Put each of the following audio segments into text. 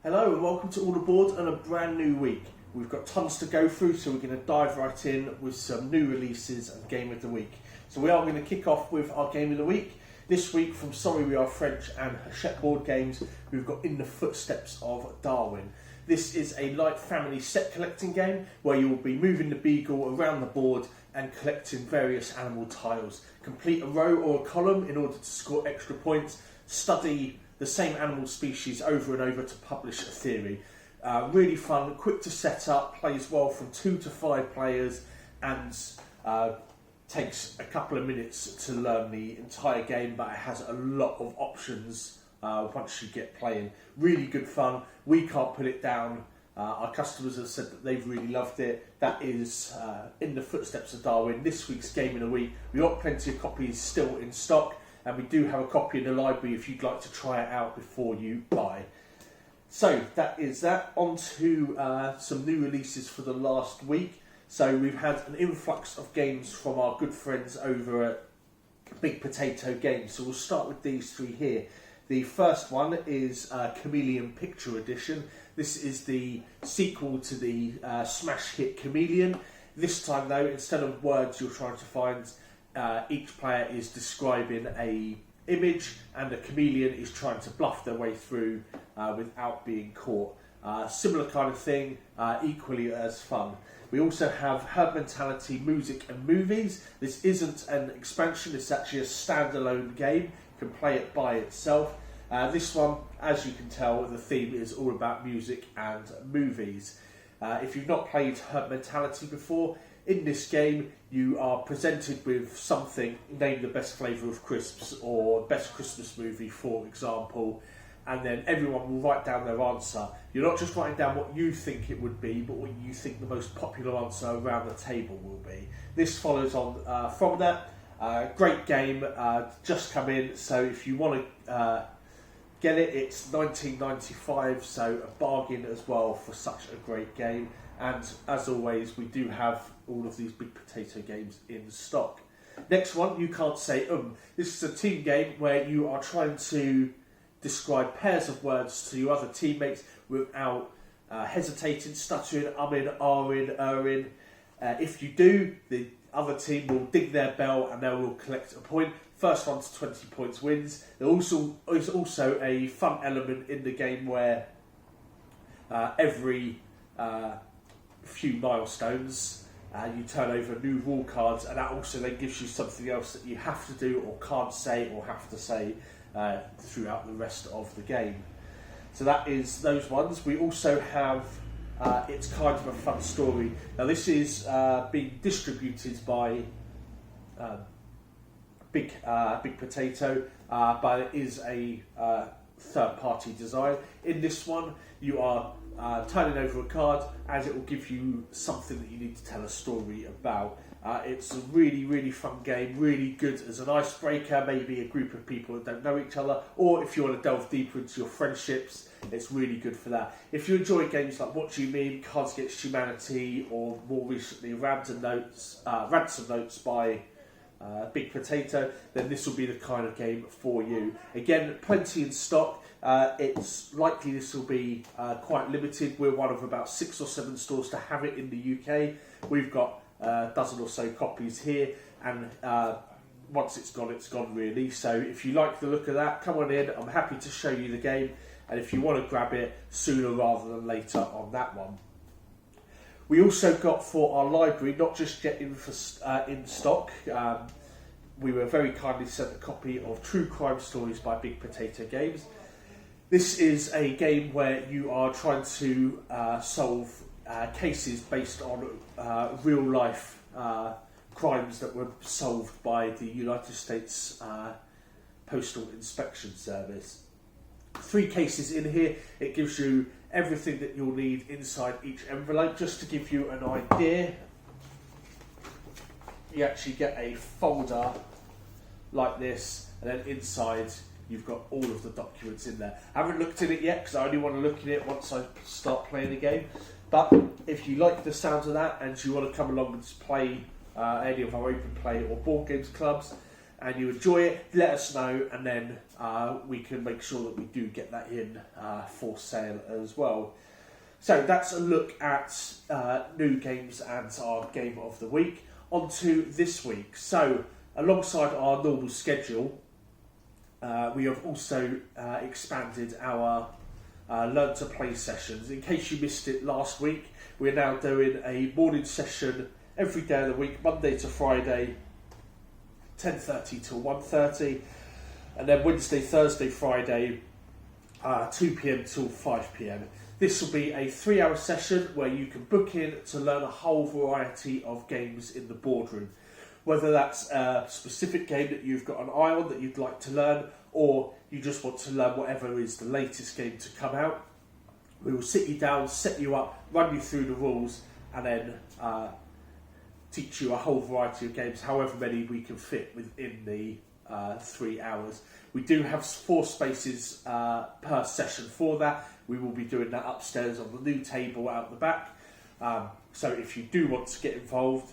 Hello and welcome to All Aboard and a brand new week. We've got tons to go through, so we're going to dive right in with some new releases and Game of the Week. So we are going to kick off with our Game of the Week. This week from Sorry We Are French and Hachette Board Games, we've got In the Footsteps of Darwin. This is a light family set collecting game where you will be moving the beagle around the board and collecting various animal tiles. Complete a row or a column in order to score extra points. Study the same animal species over and over to publish a theory. Really fun, quick to set up, plays well from 2 to 5 players, and takes a couple of minutes to learn the entire game, but it has a lot of options once you get playing. Really good fun. We can't put it down. Our customers have said that they've really loved it. That is In the Footsteps of Darwin, this week's Game of the Week. We've got plenty of copies still in stock, and we do have a copy in the library if you'd like to try it out before you buy. So that is that. On to some new releases for the last week. So we've had an influx of games from our good friends over at Big Potato Games. So we'll start with these three here. The first one is Chameleon Picture Edition. This is the sequel to the smash hit Chameleon. This time though, instead of words you're trying to find, each player is describing a image and the chameleon is trying to bluff their way through without being caught. Similar kind of thing, equally as fun. We also have Herd Mentality Music and Movies. This isn't an expansion, it's actually a standalone game. You can play it by itself. This one, as you can tell, the theme is all about music and movies. If you've not played Herd Mentality before, in this game you are presented with something, name the best flavour of crisps or best Christmas movie for example, and then everyone will write down their answer. You're not just writing down what you think it would be, but what you think the most popular answer around the table will be. This follows on from that. Great game, just come in, so if you want to get it, it's $19.95, so a bargain as well for such a great game. And as always, we do have all of these Big Potato games in stock. Next one, You Can't Say This is a team game where you are trying to describe pairs of words to your other teammates without hesitating, stuttering, ahhing. If you do, the other team will ding their bell and they will collect a point. First one to 20 points wins. There is also a fun element in the game where every few milestones you turn over new rule cards, and that also then gives you something else that you have to do or can't say or have to say throughout the rest of the game. So that is those ones. We also have It's Kind of a Fun Story. Now this is being distributed by Big Potato, but it is a third-party design. In this one, you are turning over a card, and it will give you something that you need to tell a story about. It's a really, really fun game, really good as an icebreaker, maybe a group of people that don't know each other, or if you want to delve deeper into your friendships, it's really good for that. If you enjoy games like What Do You Mean, Cards Against Humanity, or more recently Ransom Notes by Big Potato, then this will be the kind of game for you. Again, plenty in stock. It's likely this will be quite limited. We're one of about 6 or 7 stores to have it in the UK. We've got a dozen or so copies here, and once it's gone really. So if you like the look of that, come on in. I'm happy to show you the game, and if you want to grab it sooner rather than later on that one. We also got for our library, not just yet in stock, we were very kindly sent a copy of True Crime Stories by Big Potato Games. This is a game where you are trying to solve cases based on real life crimes that were solved by the United States Postal Inspection Service. 3 cases in here. It gives you everything that you'll need inside each envelope. Just to give you an idea, you actually get a folder like this, and then inside you've got all of the documents in there. I haven't looked at it yet because I only want to look at it once I start playing the game. But if you like the sounds of that and you want to come along and play any of our open play or board games clubs, and you enjoy it, let us know, and then we can make sure that we do get that in for sale as well. So that's a look at new games and our game of the week. On to this week. So alongside our normal schedule, we have also expanded our Learn to Play sessions. In case you missed it last week, we're now doing a morning session every day of the week, Monday to Friday, 10:30 till 1:30, and then Wednesday, Thursday, Friday, 2 p.m. till 5 p.m. This will be a 3-hour session where you can book in to learn a whole variety of games in the boardroom. Whether that's a specific game that you've got an eye on that you'd like to learn, or you just want to learn whatever is the latest game to come out, we will sit you down, set you up, run you through the rules, and then teach you a whole variety of games, however many we can fit within the 3 hours. We do have 4 spaces per session for that. We will be doing that upstairs on the new table out the back. So if you do want to get involved,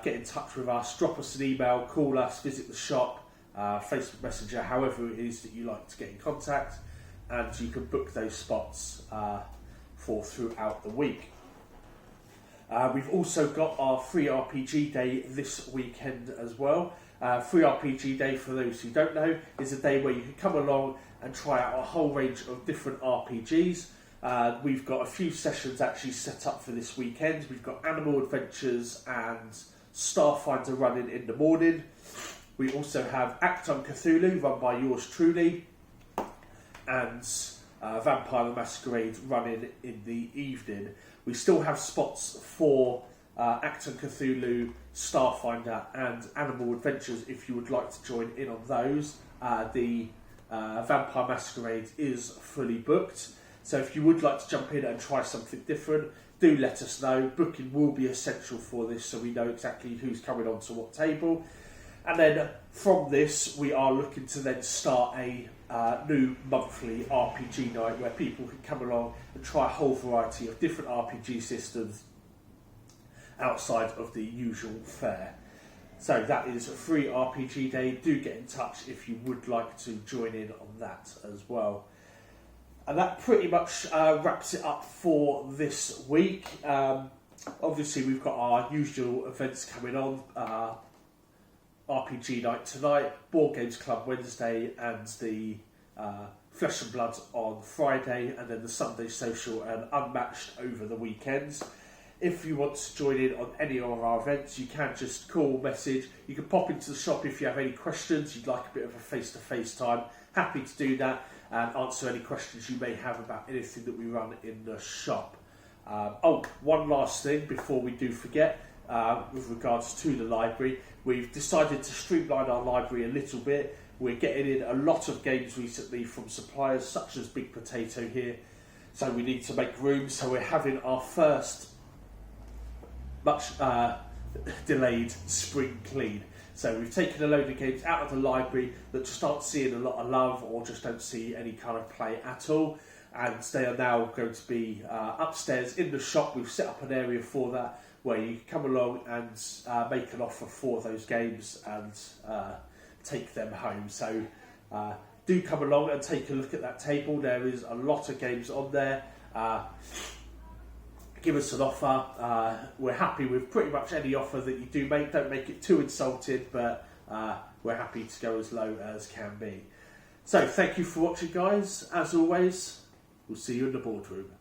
get in touch with us, drop us an email, call us, visit the shop, Facebook Messenger, however it is that you like to get in contact, and you can book those spots for throughout the week. We've also got our free RPG day this weekend as well. Free RPG day, for those who don't know, is a day where you can come along and try out a whole range of different RPGs. We've got a few sessions actually set up for this weekend. We've got Animal Adventures and Starfinder running in the morning. We also have Act on Cthulhu, run by yours truly, and Vampire the Masquerade running in the evening. We still have spots for Act on Cthulhu, Starfinder and Animal Adventures if you would like to join in on those. The Vampire Masquerade is fully booked, so if you would like to jump in and try something different, do let us know. Booking will be essential for this, so we know exactly who's coming on to what table. And then from this, we are looking to then start a new monthly RPG night where people can come along and try a whole variety of different RPG systems outside of the usual fare. So that is a free RPG day. Do get in touch if you would like to join in on that as well. And that pretty much wraps it up for this week. Obviously, we've got our usual events coming on. RPG night tonight, Board Games Club Wednesday, and the Flesh and Blood on Friday, and then the Sunday Social and Unmatched over the weekends. If you want to join in on any of our events, you can just call, message. You can pop into the shop if you have any questions, you'd like a bit of a face-to-face time. Happy to do that and answer any questions you may have about anything that we run in the shop. One last thing before we do forget, with regards to the library. We've decided to streamline our library a little bit. We're getting in a lot of games recently from suppliers such as Big Potato here, so we need to make room. So we're having our first much delayed spring clean. So we've taken a load of games out of the library that just aren't seeing a lot of love or just don't see any kind of play at all, and they are now going to be upstairs in the shop. We've set up an area for that where you can come along and make an offer for those games and take them home. So do come along and take a look at that table. There is a lot of games on there. Give us an offer. We're happy with pretty much any offer that you do make. Don't make it too insulting, but we're happy to go as low as can be. So thank you for watching, guys. As always, we'll see you in the boardroom.